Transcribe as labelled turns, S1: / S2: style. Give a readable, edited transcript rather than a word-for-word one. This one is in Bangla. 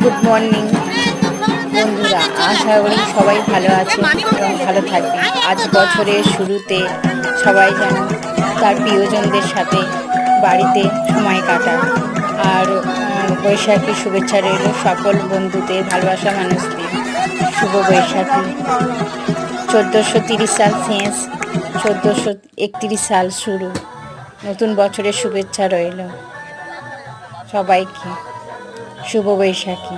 S1: গুড মর্নিং বন্ধুরা, আশা করি সবাই ভালো আছে এবং ভালো থাকবে। আজ বছরের শুরুতে সবাই যেন তার প্রিয়জনদের সাথে বাড়িতে সময় কাটায়। আর বৈশাখী শুভেচ্ছা রইল সকল বন্ধুদের, ভালোবাসা মানুষদের। শুভ বৈশাখী। 1430 সাল শেষ, 1431 সাল শুরু। নতুন বছরের শুভেচ্ছা রইল সবাইকে। শুভ বৈশাখী।